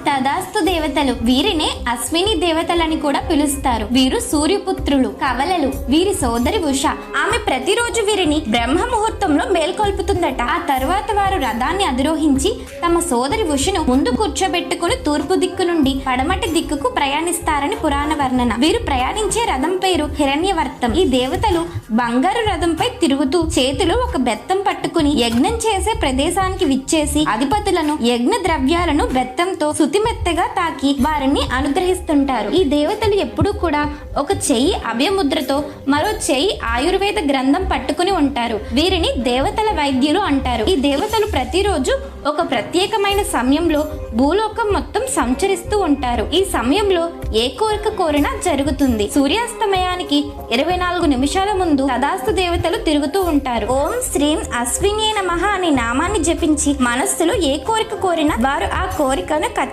తదాస్తు దేవతలు. వీరినే అశ్విని దేవతలని కూడా పిలుస్తారు. వీరు సూర్యపుత్రులు. కవలలు వీరి సోదరి ఉష. ఆమె ప్రతిరోజు వీరిని బ్రహ్మ ముహూర్తంలో మేల్కొల్పుతుందట. ఆ తరువాత వారు రథాన్ని అధిరోహించి తమ సోదరి ఉషను ముందు కూర్చోబెట్టుకుని తూర్పు దిక్కు నుండి పడమటి దిక్కుకు ప్రయాణిస్తారని పురాణ వర్ణన. వీరు ప్రయాణించే రథం పేరు హిరణ్యవర్తం. ఈ దేవతలు బంగారు రథంపై తిరుగుతూ చేతిలో ఒక బెత్తం పట్టుకుని యజ్ఞం చేసే ప్రదేశానికి విచ్చేసి అధిపతులను యజ్ఞ ద్రవ్యాలను బెత్తంతో సుతిమెత్తగా తాకి వారిని అనుగ్రహిస్తుంటారు. ఈ దేవతలు ఎప్పుడూ కూడా ఒక చెయ్యి అభయముద్రతో మరో చెయ్యి ఆయుర్వేద గ్రంథం పట్టుకుని ఉంటారు. వీరిని దేవతల వైద్యులు అంటారు. ఈ దేవతలు ప్రతిరోజు ఒక ప్రత్యేకమైన సమయంలో భూలోకం మొత్తం సంచరిస్తూ ఉంటారు. ఈ సమయంలో ఏ కోరిక కోరినా జరుగుతుంది. సూర్యాస్తమయానికి 24 నిమిషాల ముందు తదాస్తు దేవతలు తిరుగుతూ ఉంటారు. ఓం శ్రీం అశ్వినే నమః అనే నామాన్ని జపించి మనస్సులో ఏ కోరిక కోరినా వారు ఆ కోరికను